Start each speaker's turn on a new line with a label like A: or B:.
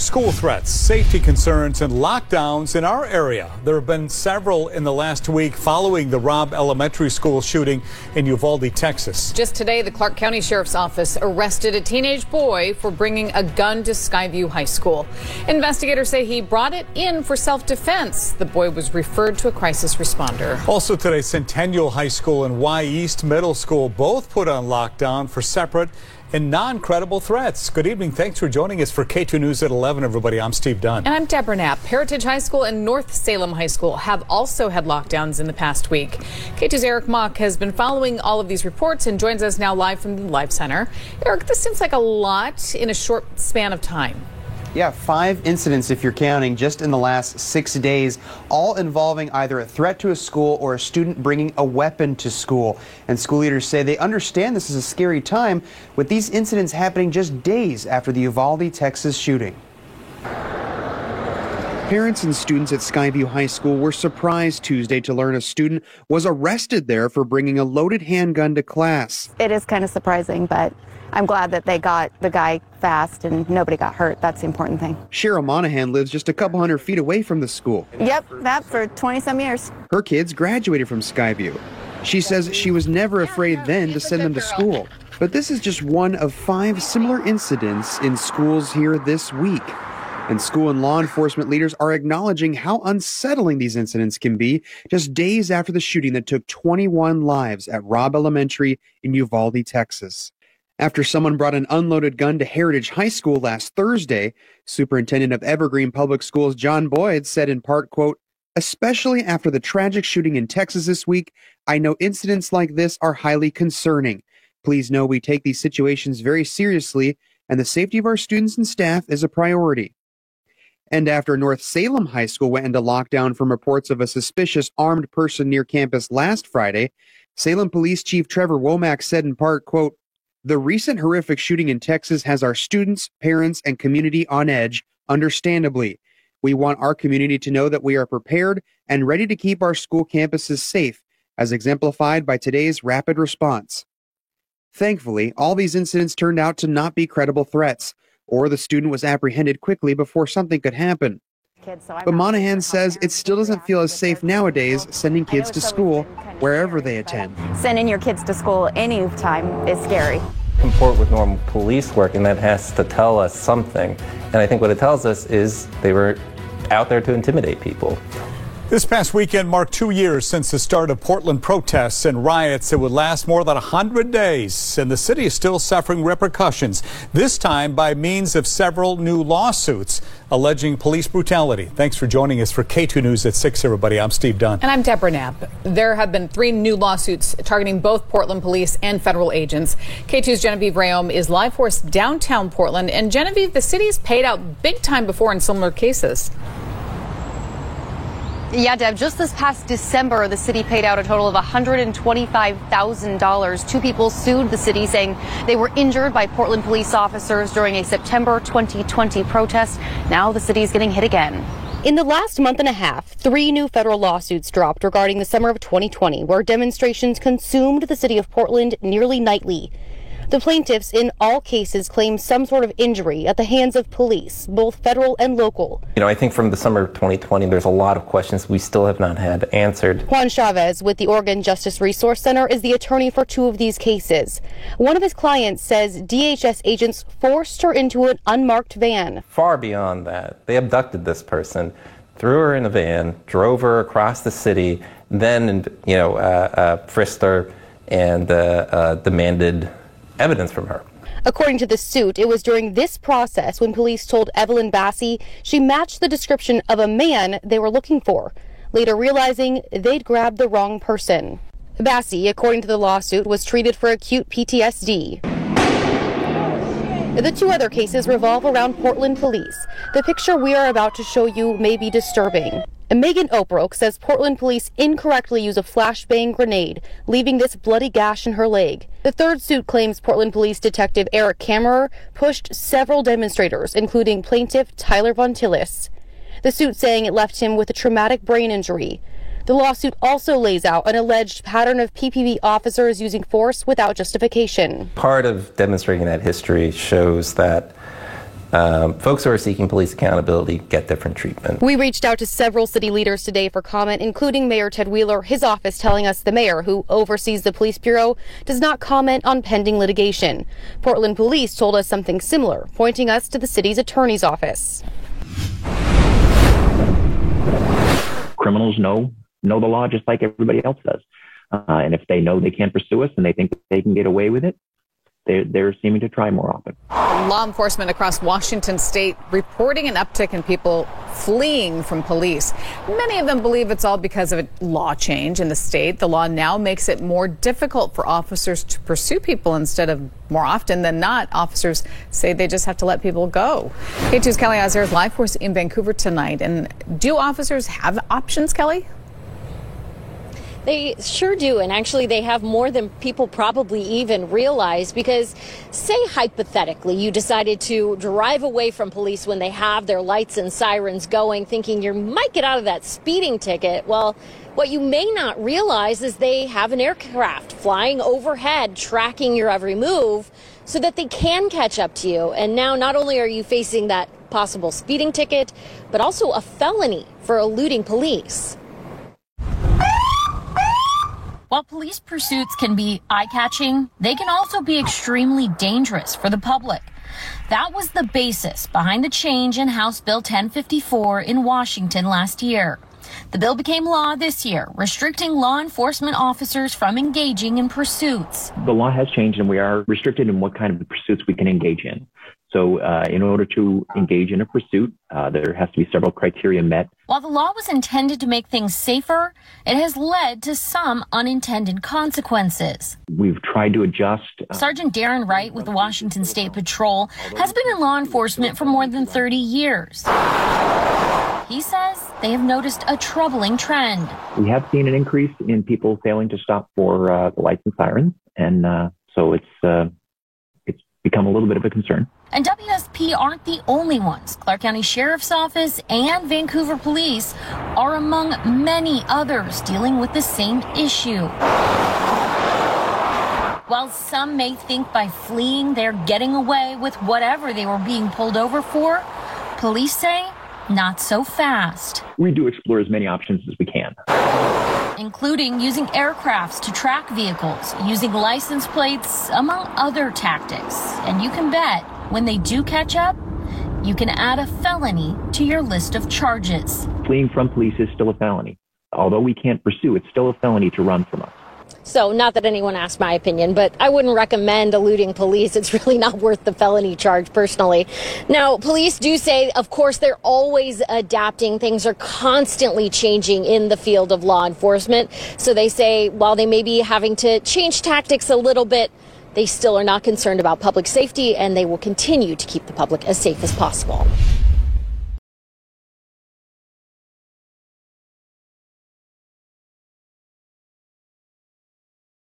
A: School threats, safety concerns, and lockdowns in our area. There have been several in the last week following the Robb Elementary School shooting in Uvalde, Texas.
B: Just today, the Clark County Sheriff's Office arrested a teenage boy for bringing a gun to Skyview High School. Investigators say he brought it in for self-defense. The boy was referred to a crisis responder.
A: Also today, Centennial High School and Y East Middle School both put on lockdown for separate and non-credible threats. Good evening. Thanks for joining us for K2 News at 11, everybody. I'm Steve Dunn.
B: And I'm Deborah Knapp. Heritage High School and North Salem High School have also had lockdowns in the past week. K2's Eric Mock has been following all of these reports and joins us now live from the Live Center. Eric, this seems like a lot in a short span of time.
C: Yeah, 5 incidents if you're counting just in the last 6 days, all involving either a threat to a school or a student bringing a weapon to school. And school leaders say they understand this is a scary time, with these incidents happening just days after the Uvalde, Texas shooting. Parents and students at Skyview High School were surprised Tuesday to learn a student was arrested there for bringing a loaded handgun to class.
D: It is kind of surprising, but I'm glad that they got the guy fast and nobody got hurt. That's the important thing.
C: Cheryl Monahan lives just a couple hundred feet away from the school.
D: Yep, that for 20-some years.
C: Her kids graduated from Skyview. She says she was never afraid then to send them to school. But this is just one of 5 similar incidents in schools here this week. And school and law enforcement leaders are acknowledging how unsettling these incidents can be just days after the shooting that took 21 lives at Robb Elementary in Uvalde, Texas. After someone brought an unloaded gun to Heritage High School last Thursday, Superintendent of Evergreen Public Schools John Boyd said in part, quote, "Especially after the tragic shooting in Texas this week, I know incidents like this are highly concerning. Please know we take these situations very seriously, and the safety of our students and staff is a priority." And after North Salem High School went into lockdown from reports of a suspicious armed person near campus last Friday, Salem Police Chief Trevor Womack said in part, quote, "The recent horrific shooting in Texas has our students, parents, and community on edge, understandably. We want our community to know that we are prepared and ready to keep our school campuses safe, as exemplified by today's rapid response." Thankfully, all these incidents turned out to not be credible threats, or the student was apprehended quickly before something could happen. But Monahan says it still doesn't feel as safe nowadays sending kids to school wherever they attend.
D: Sending your kids to school anytime is scary.
E: Comport with normal police work, and that has to tell us something. And I think what it tells us is they were out there to intimidate people.
A: This past weekend marked 2 years since the start of Portland protests and riots that would last more than 100 days, and the city is still suffering repercussions, this time by means of several new lawsuits alleging police brutality. Thanks for joining us for K2 News at 6, everybody. I'm Steve Dunn.
B: And I'm Deborah Knapp. There have been 3 new lawsuits targeting both Portland police and federal agents. K2's Genevieve Rayom is live for us downtown Portland. And Genevieve, the city's paid out big time before in similar cases.
F: Yeah, Deb, just this past December, the city paid out a total of $125,000. 2 people sued the city saying they were injured by Portland police officers during a September 2020 protest. Now the city is getting hit again.
G: In the last month and a half, 3 new federal lawsuits dropped regarding the summer of 2020, where demonstrations consumed the city of Portland nearly nightly. The plaintiffs in all cases claim some sort of injury at the hands of police, both federal and local.
E: I think from the summer of 2020, there's a lot of questions we still have not had answered.
G: Juan Chavez with the Oregon Justice Resource Center is the attorney for 2 of these cases. One of his clients says DHS agents forced her into an unmarked van.
E: Far beyond that, they abducted this person, threw her in a van, drove her across the city, then, frisked her and demanded evidence from her.
G: According to the suit, it was during this process when police told Evelyn Bassi she matched the description of a man they were looking for, later realizing they'd grabbed the wrong person. Bassi, according to the lawsuit, was treated for acute PTSD. The 2 other cases revolve around Portland police. The picture we are about to show you may be disturbing. Megan Oprok says Portland police incorrectly used a flashbang grenade, leaving this bloody gash in her leg. The 3rd suit claims Portland police detective Eric Kammerer pushed several demonstrators, including plaintiff Tyler Von Tillis. The suit saying it left him with a traumatic brain injury. The lawsuit also lays out an alleged pattern of PPB officers using force without justification.
E: Part of demonstrating that history shows that folks who are seeking police accountability get different treatment.
G: We reached out to several city leaders today for comment, including Mayor Ted Wheeler, his office telling us the mayor, who oversees the police bureau, does not comment on pending litigation. Portland police told us something similar, pointing us to the city's attorney's office.
H: Criminals know the law just like everybody else does. And if they know they can't pursue us and they think they can get away with it, they're seeming to try more often.
B: Law enforcement across Washington state reporting an uptick in people fleeing from police. Many of them believe it's all because of a law change in the state. The law now makes it more difficult for officers to pursue people instead of more often than not. Officers say they just have to let people go. K2's Kelly Azer is live for us in Vancouver tonight. And do officers have options, Kelly?
I: They sure do, and actually they have more than people probably even realize, because say hypothetically you decided to drive away from police when they have their lights and sirens going, thinking you might get out of that speeding ticket. Well, what you may not realize is they have an aircraft flying overhead tracking your every move so that they can catch up to you. And now not only are you facing that possible speeding ticket, but also a felony for eluding police.
J: While police pursuits can be eye-catching, they can also be extremely dangerous for the public. That was the basis behind the change in House Bill 1054 in Washington last year. The bill became law this year, restricting law enforcement officers from engaging in pursuits.
H: The law has changed, and we are restricted in what kind of pursuits we can engage in. So in order to engage in a pursuit, there has to be several criteria met.
J: While the law was intended to make things safer, it has led to some unintended consequences.
H: We've tried to adjust.
J: Sergeant Darren Wright with the Washington State Patrol has been in law enforcement for more than 30 years. He says they have noticed a troubling trend.
H: We have seen an increase in people failing to stop for the lights and sirens, and so it's become a little bit of a concern.
J: And WSP aren't the only ones. Clark County Sheriff's Office and Vancouver Police are among many others dealing with the same issue. While some may think by fleeing they're getting away with whatever they were being pulled over for, police say not so fast.
H: We do explore as many options as we can,
J: including using aircrafts to track vehicles, using license plates, among other tactics. And you can bet when they do catch up, you can add a felony to your list of charges.
H: Fleeing from police is still a felony. Although we can't pursue, it's still a felony to run from us.
I: So not that anyone asked my opinion, but I wouldn't recommend eluding police. It's really not worth the felony charge personally. Now, police do say, of course, they're always adapting. Things are constantly changing in the field of law enforcement. So they say while they may be having to change tactics a little bit, they still are not concerned about public safety, and they will continue to keep the public as safe as possible.